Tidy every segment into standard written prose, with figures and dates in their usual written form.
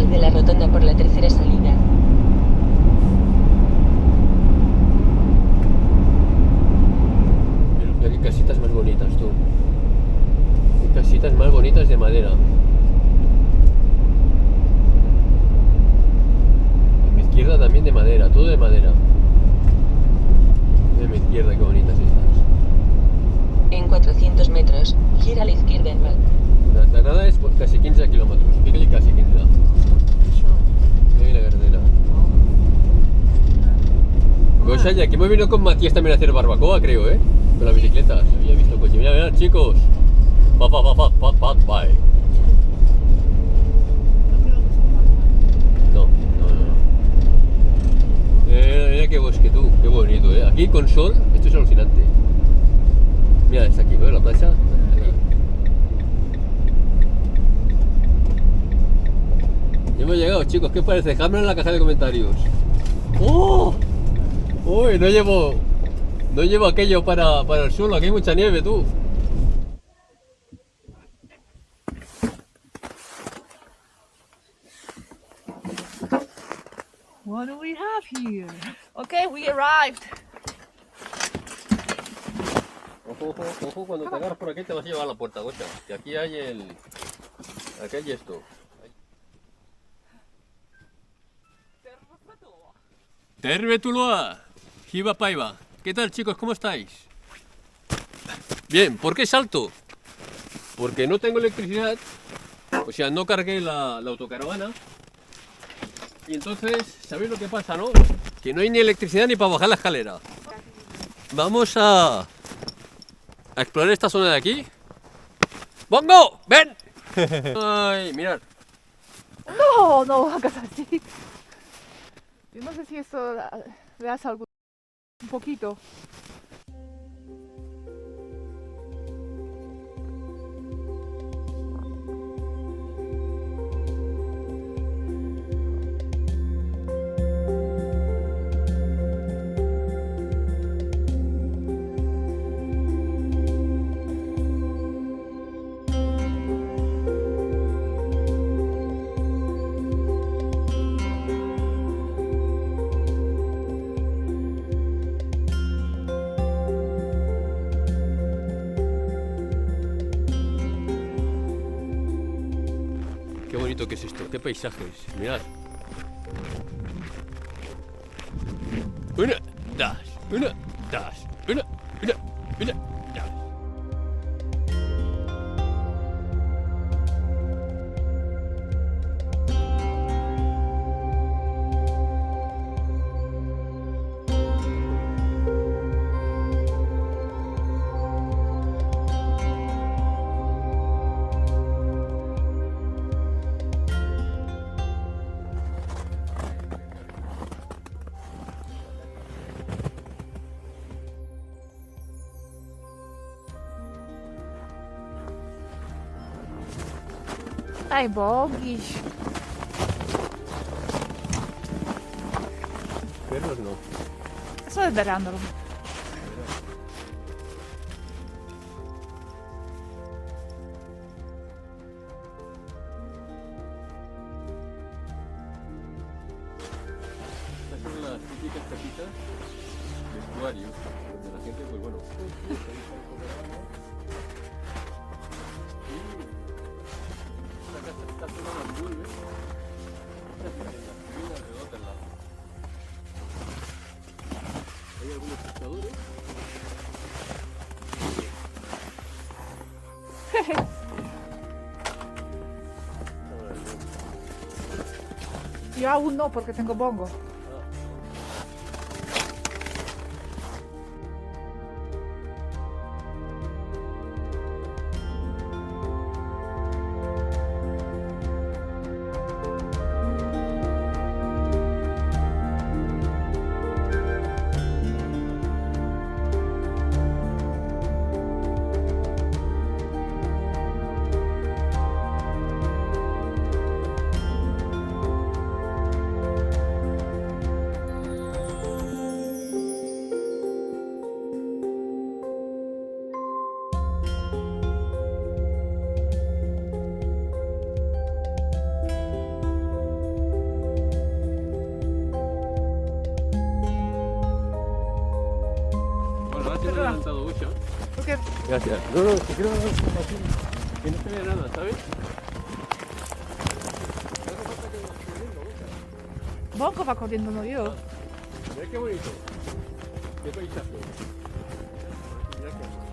de la rotonda por la tercera salida. Pero mira qué casitas más bonitas, tú. Qué casitas más bonitas de madera. A mi izquierda también de madera, todo de madera. Mira a mi izquierda, qué bonitas estas. En 400 metros, gira a la izquierda en Val. La nada es por casi 15 kilómetros. Fíjate, casi 15. Mira la carretera. Cosa, ya que hemos venido con Matías también a hacer barbacoa, creo, ¿eh? Con las bicicletas. Había visto coche. Mira, mira, chicos. Bye. No. Mira qué bosque, tú. Qué bonito, ¿eh? Aquí con sol, esto es alucinante. Mira, es aquí, ¿ves la playa? Aquí. Ya hemos llegado, chicos. ¿Qué os parece? Dejadmelo en la caja de comentarios. ¡Oh! Uy, no llevo aquello para el suelo. Aquí hay mucha nieve, tú. What do we have here? Okay, we arrived. Ojo, cuando te agarras por aquí te vas a llevar a la puerta, Gocha. Que aquí hay aquí hay esto. Tervetuloa, Hiva Paiva. ¿Qué tal, chicos? ¿Cómo estáis? Bien, ¿por qué salto? Porque no tengo electricidad, o sea, no cargué la autocaravana. Y entonces, ¿sabéis lo que pasa, no? Que no hay ni electricidad ni para bajar la escalera. Vamos a explorar esta zona de aquí. ¡Bongo! ¡Ven! Ay, mirad. No hagas así. Yo no sé si esto le hace algo un poquito. Qué bonito que es esto, qué paisajes, mirad. Una, dos, una, dos, una, dos. Ay, Boguis. Perros no. Sto esperándolo. Estas son las típicas casitas de estuario, donde la gente, pues bueno, esta casa está toda más muy bien. Hay algunos pescadores. Yo aún no porque tengo bongo. que Gracias. No, no, te quiero dar un poco así, que no se vea nada, ¿sabes? Bonco va corriendo, no yo. Mira qué bonito. Qué paisaje. Mira qué bonito.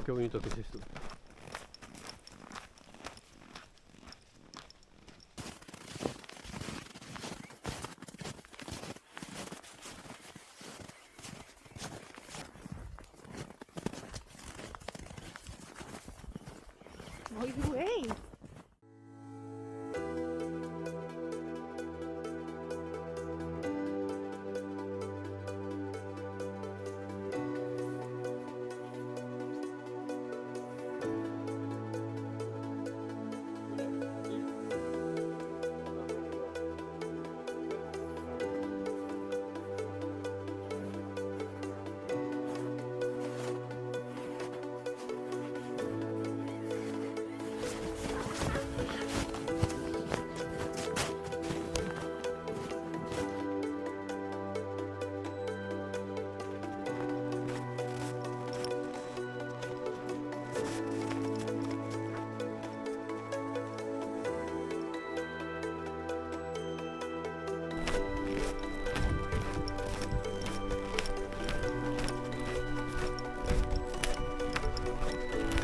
Qué bonito que es esto. Muy güey.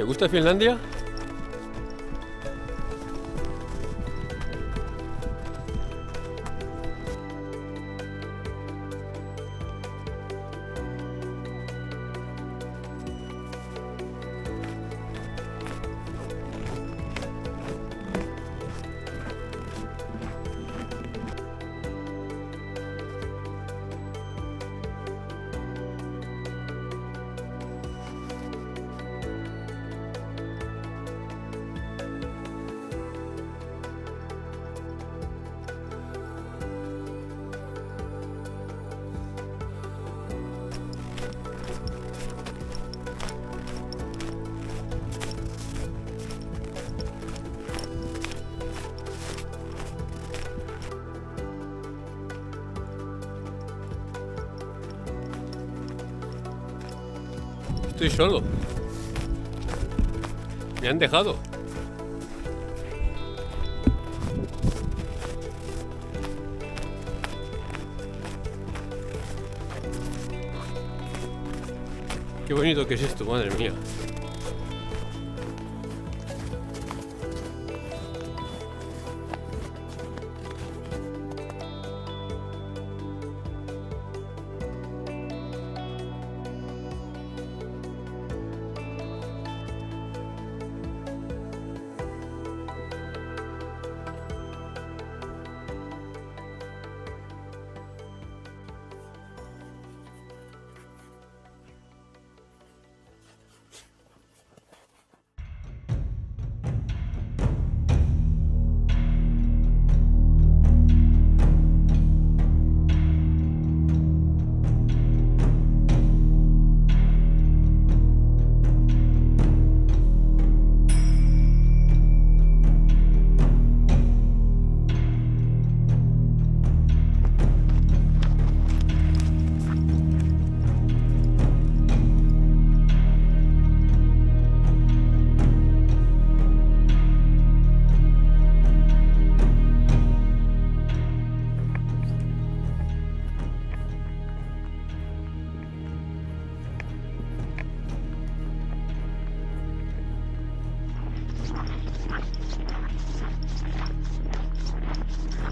¿Te gusta Finlandia? Estoy solo. Me han dejado. Qué bonito que es esto, madre mía.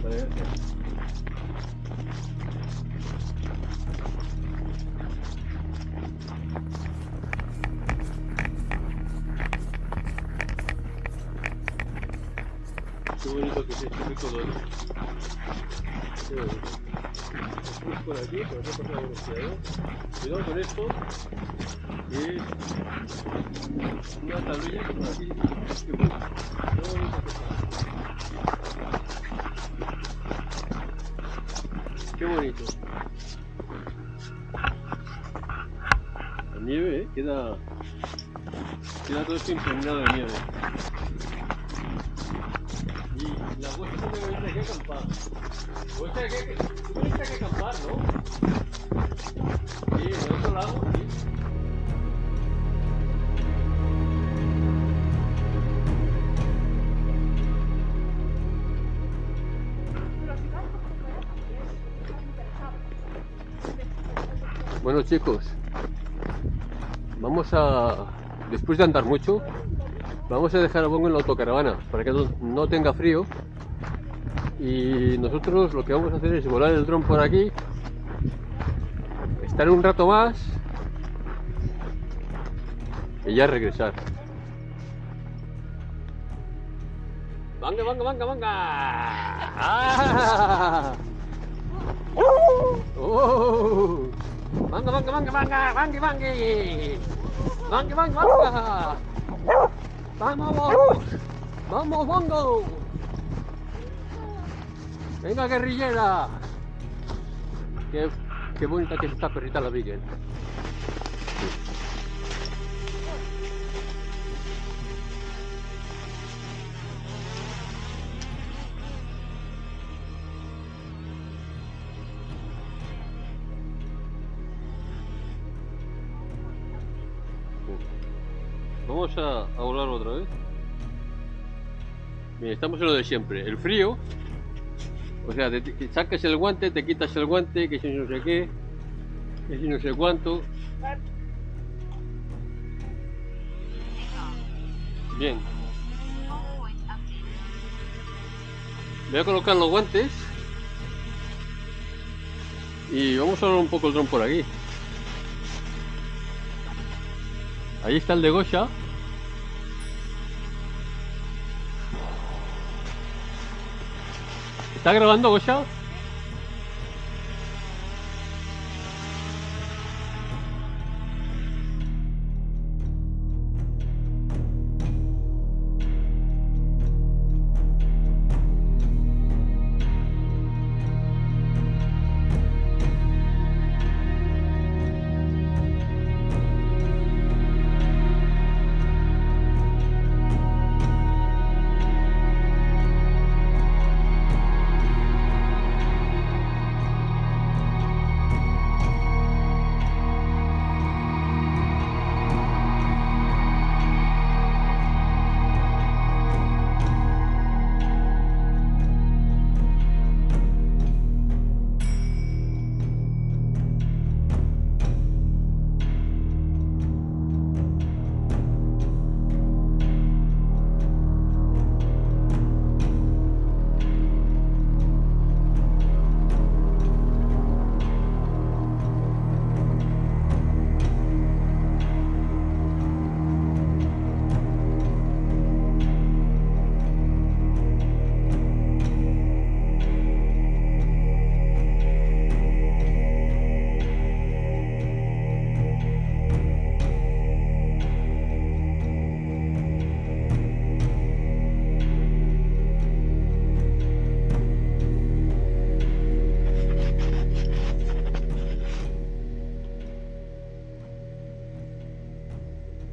Vale, gracias. Qué bonito que es este color. Qué bonito. Es por aquí pasa la velocidad. Cuidado con esto, que es una tablilla que por aquí. Qué bonito. Qué bonito que está. Qué bonito. La nieve, queda todo esto impregnado de nieve. Y la cosa es que hay que acampar. O sea, que acampar, ¿no? Sí, por otro lado, sí. Bueno, chicos, vamos a, después de andar mucho, vamos a dejar a Bongo en la autocaravana para que no tenga frío. Y nosotros lo que vamos a hacer es volar el dron por aquí, estar un rato más y ya regresar. ¡Venga, venga, venga, venga! ¡Ah! ¡Oh! ¡Venga, venga, venga, venga! ¡Venga, venga! ¡Venga, venga, venga! ¡Vamos! ¡Vamos, Bongo! ¡Venga, guerrillera! Qué bonita que es esta perrita, la Beagle. Vamos a volar otra vez. Bien, estamos en lo de siempre. El frío. O sea, te sacas el guante, te quitas el guante, que si no sé qué, que si no sé cuánto. Bien. Voy a colocar los guantes y vamos a hablar un poco el dron por aquí. Ahí está el de Gosha. ¿Está grabando, Gosha?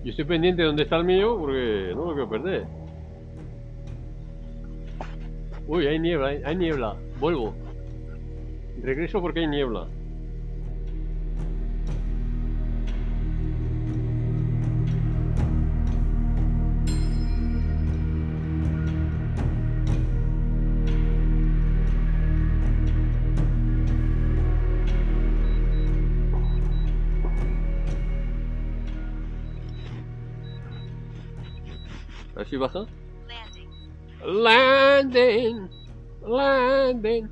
Yo estoy pendiente de dónde está el mío porque no lo quiero perder. Uy, hay niebla, hay niebla. Vuelvo. Regreso porque hay niebla. A ver si baja. Land Landing, landing.